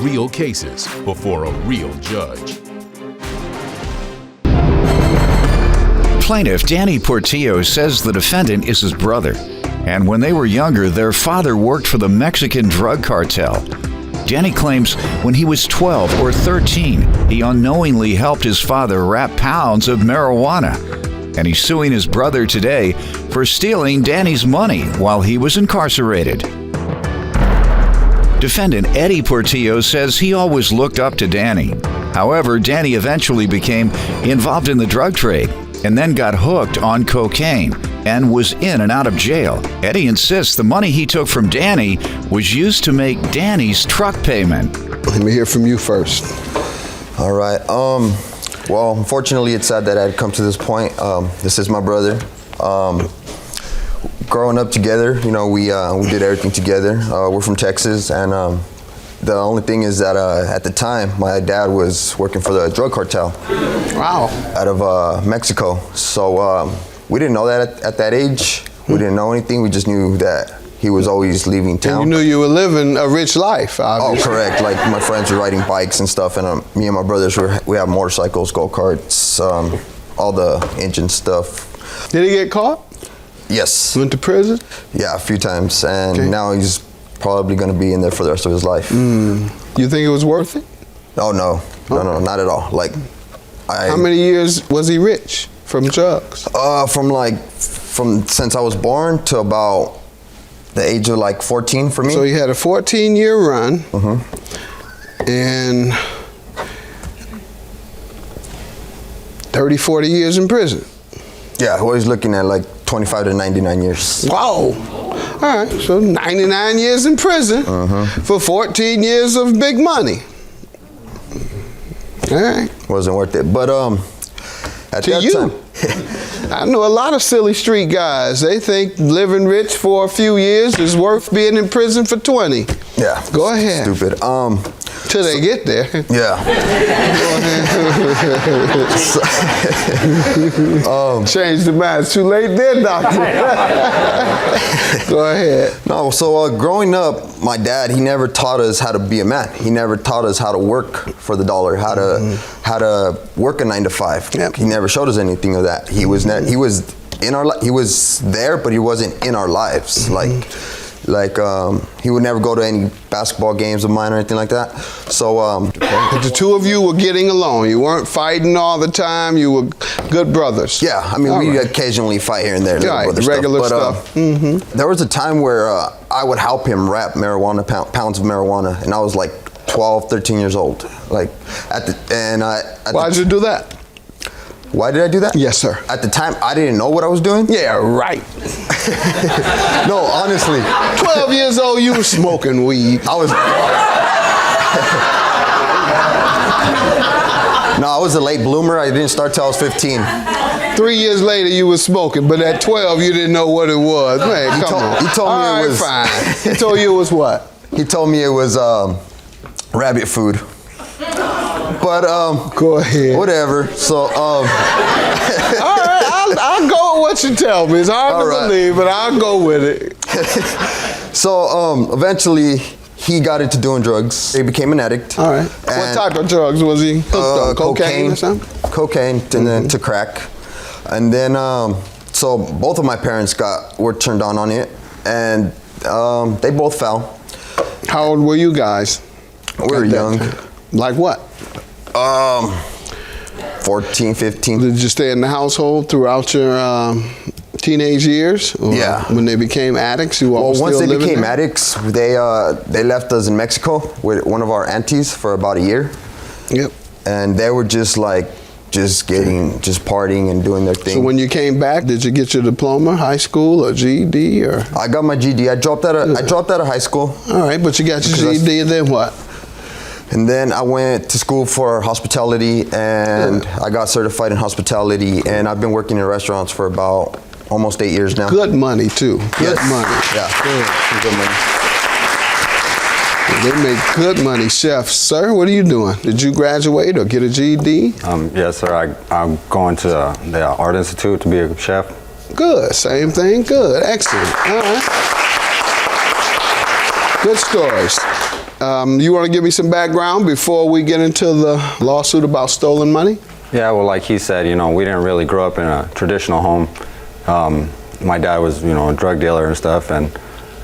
real cases before a real judge. Plaintiff Danny Portillo says the defendant is his brother, and when they were younger, their father worked for the Mexican drug cartel. Danny claims when he was 12 or 13, he unknowingly helped his father wrap pounds of marijuana, and he's suing his brother today for stealing Danny's money while he was incarcerated. Defendant Eddie Portillo says he always looked up to Danny. However, Danny eventually became involved in the drug trade and then got hooked on cocaine and was in and out of jail. Eddie insists the money he took from Danny was used to make Danny's truck payment. Let me hear from you first. All right. Well, unfortunately, it's sad that I had come to this point. This is my brother. Growing up together, you know, we did everything together. We're from Texas, and the only thing is that at the time, my dad was working for the drug cartel. Wow. Out of Mexico. So we didn't know that at that age. We didn't know anything. We just knew that he was always leaving town. And you knew you were living a rich life, obviously. Oh, correct. Like my friends were riding bikes and stuff, and me and my brothers we have motorcycles, go-karts, all the engine stuff. Did he get caught? Yes. Went to prison? Yeah, a few times, and now he's probably going to be in there for the rest of his life. You think it was worth it? Oh no, not at all. Like, how many years was he rich from drugs? From since I was born to about the age of like 14 for me. So he had a 14-year run, and 30, 40 years in prison. Yeah, well, he's looking at like 25 to 99 years. Wow. All right, so 99 years in prison for 14 years of big money. All right. Wasn't worth it, but at that time. I know a lot of silly street guys. They think living rich for a few years is worth being in prison for 20. Yeah. Go ahead. Stupid. Till they get there. Yeah. Change the mind. It's too late there, doctor. Go ahead. No, so growing up, my dad, he never taught us how to be a man. He never taught us how to work for the dollar, how to work a 9 to 5. Yep. He never showed us anything of that. He was he was there, but he wasn't in our lives. Like he would never go to any basketball games of mine or anything like that. So but the two of you were getting along. You weren't fighting all the time. You were good brothers. Yeah, I mean, we occasionally fight here and there. Right, regular stuff. There was a time where I would help him wrap marijuana, pounds of marijuana, and I was like 12, 13 years old. Like Why'd you do that? Why did I do that? Yes, sir. At the time, I didn't know what I was doing. Yeah, right. No, honestly. 12 years old, you were smoking weed. I was a late bloomer. I didn't start till I was 15. 3 years later, you were smoking, but at 12, you didn't know what it was. Man, come on. He told me it was... fine. He told you it was what? He told me it was rabbit food. But go ahead. Whatever. So all right, I'll go with what you tell me. It's hard to believe, but I'll go with it. So eventually he got into doing drugs. He became an addict. All right. What type of drugs was he hooked on? Cocaine or something? Cocaine, and then to crack. And then so both of my parents were turned on it, and they both fell. How old were you guys? We were young. Like what? 14, 15. Did you stay in the household throughout your teenage years? Or yeah. When they became addicts, you all once still they became there? addicts, they left us in Mexico with one of our aunties for about a year. Yep. And they were just partying and doing their thing. So when you came back, did you get your diploma, high school or GED or? I got my GED. I dropped out of high school. All right, but you got your GED, and then what? And then I went to school for hospitality, and I got certified in hospitality, and I've been working in restaurants for about almost 8 years now. Good money too. Good money. Yeah. Good money. They make good money. Chef, sir, what are you doing? Did you graduate or get a GED? Yes, sir. I'm going to the Art Institute to be a chef. Good. Same thing. Good. Excellent. All right. Good stories. You want to give me some background before we get into the lawsuit about stolen money? Yeah, well, like he said, you know, we didn't really grow up in a traditional home. My dad was, you know, a drug dealer and stuff, and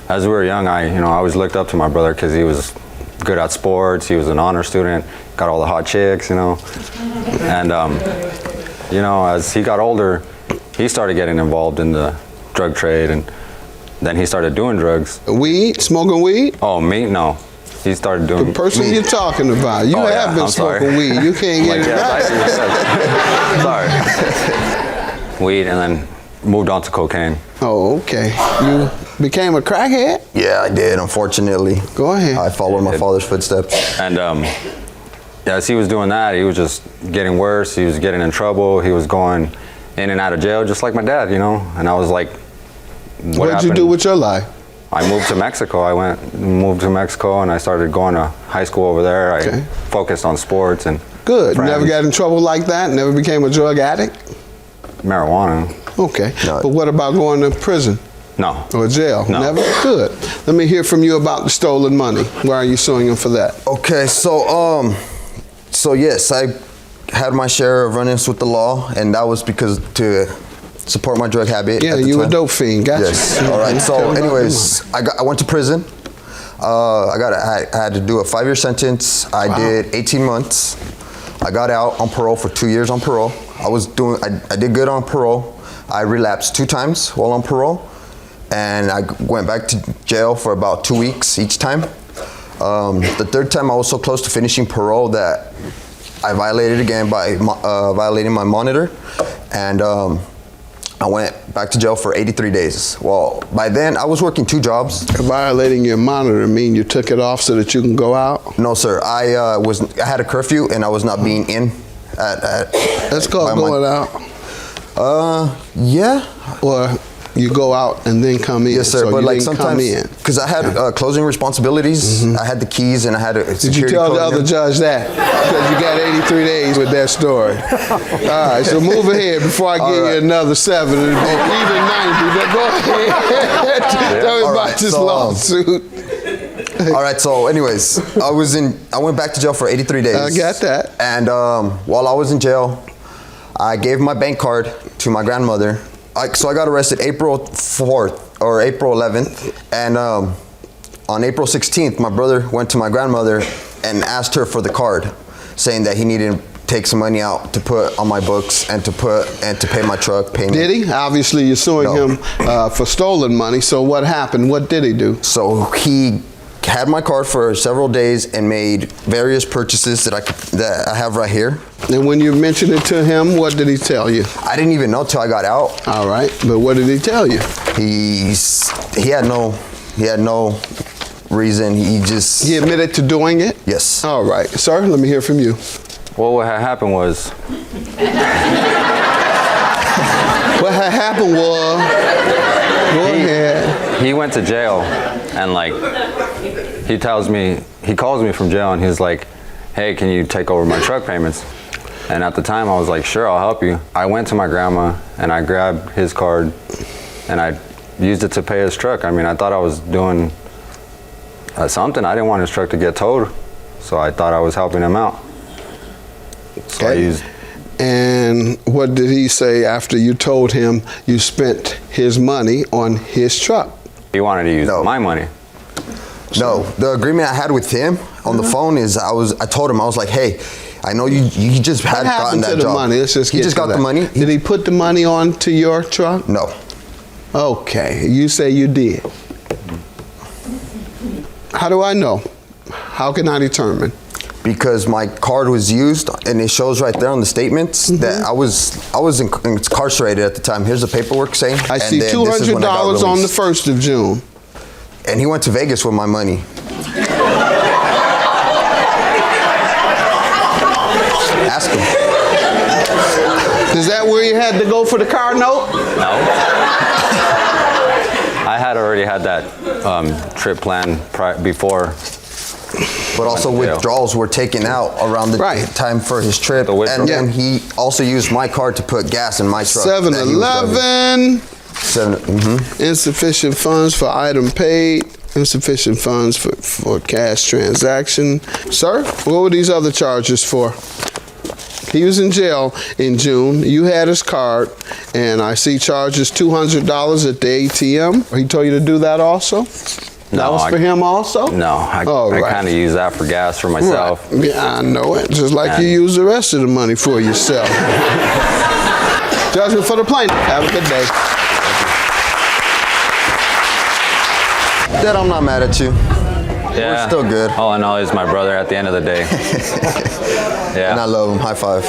as we were young, I always looked up to my brother because he was good at sports. He was an honor student, got all the hot chicks, you know. And, you know, as he got older, he started getting involved in the drug trade, and then he started doing drugs. Weed? Smoking weed? Oh, me? No. He started doing The person weed. you're talking about. You have been I'm sorry. smoking weed. You can't get Like, it yes, right. Sorry. Weed, and then moved on to cocaine. Oh, okay. You became a crackhead? Yeah, I did, unfortunately. Go ahead. I followed my father's footsteps. And as he was doing that, he was just getting worse. He was getting in trouble. He was going in and out of jail, just like my dad, you know. And I was like, What did you do with your life? I moved to Mexico. Moved to Mexico, and I started going to high school over there. Okay. I focused on sports and Good. friends. Never got in trouble like that? Never became a drug addict? Marijuana. Okay. No. But what about going to prison No. or jail? No. Never? Good. Let me hear from you about the stolen money. Why are you suing him for that? Okay, so yes, I had my share of run-ins with the law, and that was because to support my drug habit. Yeah, at the you a time. dope fiend. Gotcha. Yes. All right. Tell So, me about anyways, I went to prison. I had to do a 5-year sentence. I did 18 months. I got out on parole for 2 years on parole. I did good on parole. I relapsed 2 times while on parole, and I went back to jail for about 2 weeks each time. The third time I was so close to finishing parole that I violated again by violating my monitor, and I went back to jail for 83 days. Well, by then I was working 2 jobs. Violating your monitor mean you took it off so that you can go out? No, sir. I had a curfew and I was not being in. That's called going out. Yeah. Or you go out and then come in. Yes, sir. So but you like didn't sometimes, come in. because I had closing responsibilities. I had the keys and I had a Did security you tell the code. other judge that? Because you got 83 days with that story. All right, so move ahead before I give you another 7. It'll be even 90. But go ahead. Tell me All about right, this so, lawsuit. All right, so anyways, I went back to jail for 83 days. I got that. And while I was in jail, I gave my bank card to my grandmother. So I got arrested April 4th or April 11th. And on April 16th, my brother went to my grandmother and asked her for the card, saying that he needed to take some money out to put on my books and to pay my truck payment. Did he? Obviously, you're suing him for stolen money. So what happened? What did he do? So he had my card for several days and made various purchases that I have right here. And when you mentioned it to him, what did he tell you? I didn't even know till I got out. All right, but what did he tell you? He had no reason. He admitted to doing it? Yes. All right, sir, let me hear from you. Well, what had happened was, What had happened was, go ahead. he went to jail, and like, he calls me from jail, and he's like, hey, can you take over my truck payments? And at the time I was like, sure, I'll help you. I went to my grandma and I grabbed his card and I used it to pay his truck. I mean, I thought I was doing something. I didn't want his truck to get towed, so I thought I was helping him out. So I used. And what did he say after you told him you spent his money on his truck? He wanted to use my money. No, the agreement I had with him on the phone is I told him, I was like, hey, I know you just had gotten that to the job. money? Let's just he get just to got that. the money. Did he put the money onto your truck? No. Okay, you say you did. How do I know? How can I determine? Because my card was used, and it shows right there on the statements that I was incarcerated at the time. Here's the paperwork saying. I see $200 on the 1st of June. And he went to Vegas with my money. Ask him. Is that where you had to go for the car note? No. I had already had that trip planned before. But also withdrawals were taken out around the time for his trip. And then he also used my card to put gas in my truck. 7-Eleven. Insufficient funds for item paid. Insufficient funds for cash transaction. Sir, what were these other charges for? He was in jail in June. You had his card, and I see charges $200 at the ATM. He told you to do that also? That was for him also? No, I right. kind of use that for gas for myself. Right. Yeah, I know it. Just like you use the rest of the money for yourself. Judgment for the plaintiff. Have a good day. Dad, I'm not mad at you. Yeah. We're still good. All I know is my brother at the end of the day. Yeah. And I love him. High five.